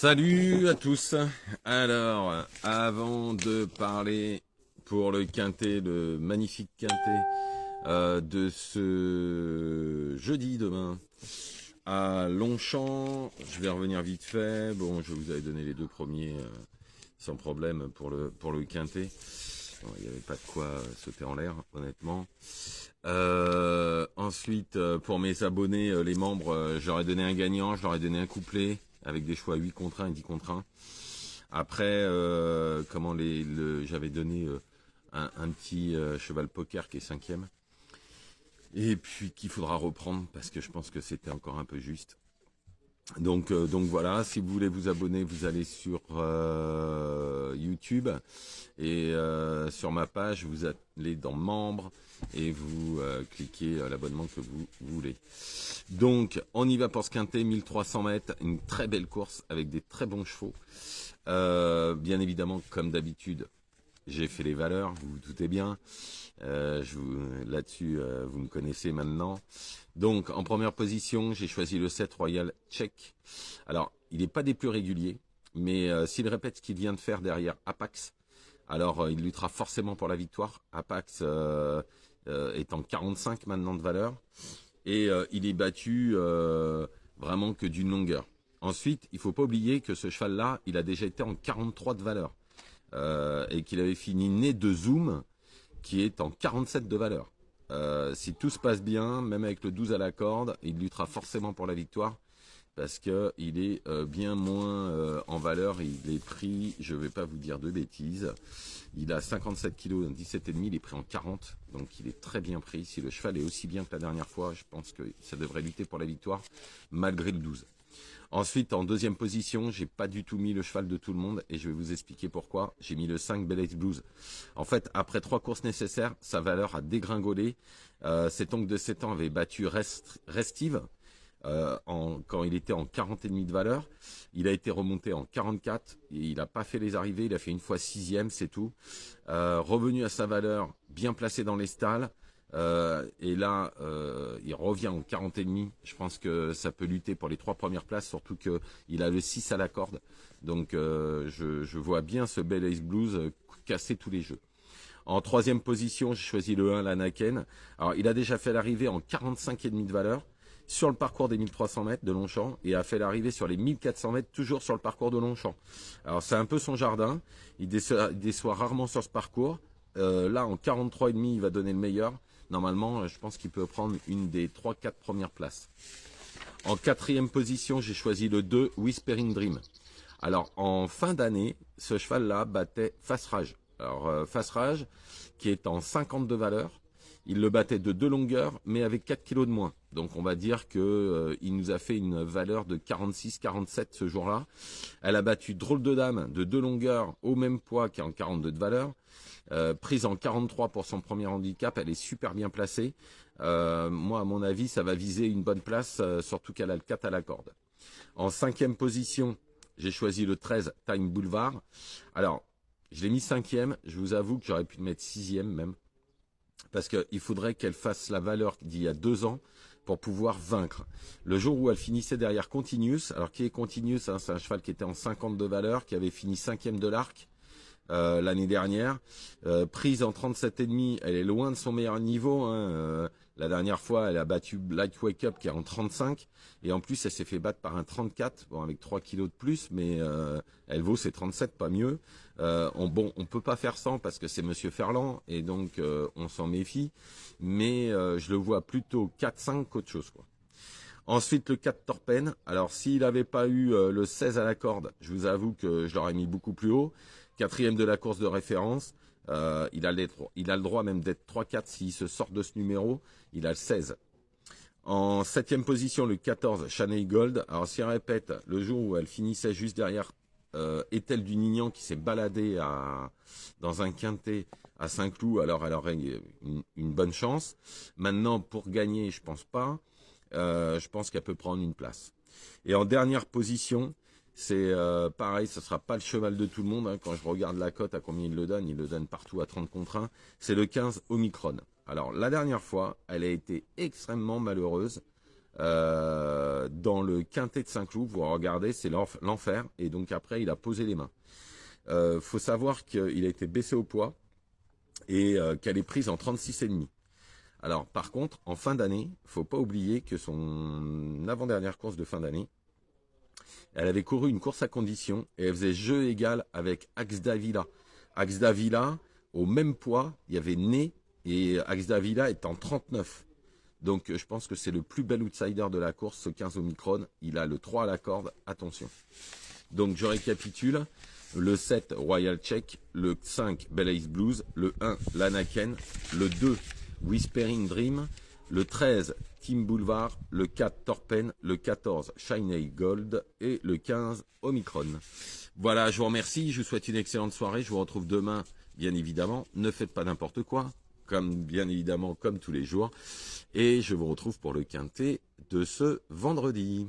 Salut à tous. Alors, avant de parler pour le quintet, le magnifique quintet de ce jeudi demain à Longchamp, je vais revenir vite fait. Bon, je vous avais donné les deux premiers sans problème pour le quintet. Bon, il n'y avait pas de quoi sauter en l'air, honnêtement. Ensuite, pour mes abonnés, les membres, je leur ai donné un gagnant, je leur ai donné un couplet avec des choix 8 contre 1 et 10 contre 1. Après, j'avais donné un petit cheval poker qui est 5e. Et puis qu'il faudra reprendre parce que je pense que c'était encore un peu juste. Donc voilà, si vous voulez vous abonner, vous allez sur YouTube et sur ma page, vous allez dans membres et vous cliquez l'abonnement que vous voulez. Donc on y va pour ce quintet, 1300 mètres, une très belle course avec des très bons chevaux. Bien évidemment, comme d'habitude, j'ai fait les valeurs, vous vous doutez bien. Là-dessus, vous me connaissez maintenant. Donc, en première position, j'ai choisi le 7 Royal Check. Alors, il n'est pas des plus réguliers, mais s'il répète ce qu'il vient de faire derrière Apax, alors il luttera forcément pour la victoire. Apax est en 45 maintenant de valeur, et il est battu vraiment que d'une longueur. Ensuite, il ne faut pas oublier que ce cheval-là, il a déjà été en 43 de valeur, et qu'il avait fini né de Zoom, qui est en 47 de valeur. Si tout se passe bien, même avec le 12 à la corde, il luttera forcément pour la victoire parce qu'il est bien moins en valeur. Il est pris, je ne vais pas vous dire de bêtises, il a 57 kg, 17,5, il est pris en 40, donc il est très bien pris. Si le cheval est aussi bien que la dernière fois, je pense que ça devrait lutter pour la victoire malgré le 12. Ensuite, en deuxième position, j'ai pas du tout mis le cheval de tout le monde et je vais vous expliquer pourquoi. J'ai mis le 5 Bel Blues. En fait, après 3 courses nécessaires, sa valeur a dégringolé. Cet oncle de 7 ans avait battu Restive quand il était en 40,5 de valeur. Il a été remonté en 44 et il n'a pas fait les arrivées. Il a fait une fois 6e, c'est tout. Revenu à sa valeur, bien placé dans les stalles. Et là, il revient en 40,5. Je pense que ça peut lutter pour les 3 premières places, surtout qu'il a le 6 à la corde. Donc je vois bien ce Bel Ace Blues casser tous les jeux. En troisième position, j'ai choisi le 1, l'Anaken. Alors, il a déjà fait l'arrivée en 45,5 de valeur sur le parcours des 1300 mètres de Longchamp et a fait l'arrivée sur les 1400 mètres toujours sur le parcours de Longchamp. Alors, c'est un peu son jardin. Il déçoit rarement sur ce parcours. Là, en 43,5, il va donner le meilleur. Normalement, je pense qu'il peut prendre une des 3-4 premières places. En quatrième position, j'ai choisi le 2, Whispering Dream. Alors, en fin d'année, ce cheval-là battait Fast Rage. Alors, Fast Rage, qui est en 50 de valeur, il le battait de 2 longueurs, mais avec 4 kilos de moins. Donc, on va dire qu'il nous a fait une valeur de 46-47 ce jour-là. Elle a battu Drôle de Dame de 2 longueurs au même poids qui est en 42 de valeur. Prise en 43 pour son premier handicap, elle est super bien placée. Moi, à mon avis, ça va viser une bonne place, surtout qu'elle a le 4 à la corde. En cinquième position, j'ai choisi le 13, Time Boulevard. Alors, je l'ai mis 5e, je vous avoue que j'aurais pu le mettre 6e même, parce qu'il faudrait qu'elle fasse la valeur d'il y a 2 ans pour pouvoir vaincre. Le jour où elle finissait derrière Continuous, alors qui est Continuous, hein, c'est un cheval qui était en 50 de valeur, qui avait fini 5e de l'arc, l'année dernière, prise en 37,5, elle est loin de son meilleur niveau, hein. La dernière fois, elle a battu Light Wake Up qui est en 35, et en plus, elle s'est fait battre par un 34, bon, avec 3 kilos de plus, mais elle vaut ses 37, pas mieux. On peut pas faire sans parce que c'est Monsieur Ferland, et donc on s'en méfie, mais je le vois plutôt 4-5 qu'autre chose, quoi. Ensuite, le 4 Torpen. Alors, s'il n'avait pas eu le 16 à la corde, je vous avoue que je l'aurais mis beaucoup plus haut. 4e de la course de référence. Il a le droit même d'être 3-4 s'il se sort de ce numéro. Il a le 16. En 7e position, le 14, Chanel Gold. Alors, si elle répète, le jour où elle finissait juste derrière Ethel du Nignan qui s'est baladée dans un quintet à Saint-Cloud, alors elle aurait une bonne chance. Maintenant, pour gagner, je pense pas. Je pense qu'elle peut prendre une place. Et en dernière position, c'est pareil, ce ne sera pas le cheval de tout le monde. Hein. Quand je regarde la cote, à combien il le donne partout à 30 contre 1. C'est le 15 Omicron. Alors, la dernière fois, elle a été extrêmement malheureuse. Dans le quintet de Saint-Cloud, vous regardez, c'est l'enfer. Et donc après, il a posé les mains. Faut savoir qu'il a été baissé au poids et qu'elle est prise en 36,5. Alors par contre, en fin d'année, faut pas oublier que son avant-dernière course de fin d'année, elle avait couru une course à condition et elle faisait jeu égal avec Axe Davila. Axe Davila, au même poids, il y avait Né et Axe Davila est en 39. Donc je pense que c'est le plus bel outsider de la course, ce 15 Omicron. Il a le 3 à la corde, attention. Donc je récapitule. Le 7, Royal Check. Le 5, Bel Ace Blues. Le 1, Lanaken. Le 2, Whispering Dream. Le 13, Team Boulevard. Le 4, Torpen. Le 14, Shiny Gold. Et le 15, Omicron. Voilà, je vous remercie. Je vous souhaite une excellente soirée. Je vous retrouve demain, bien évidemment. Ne faites pas n'importe quoi. Bien évidemment, comme tous les jours. Et je vous retrouve pour le quintet de ce vendredi.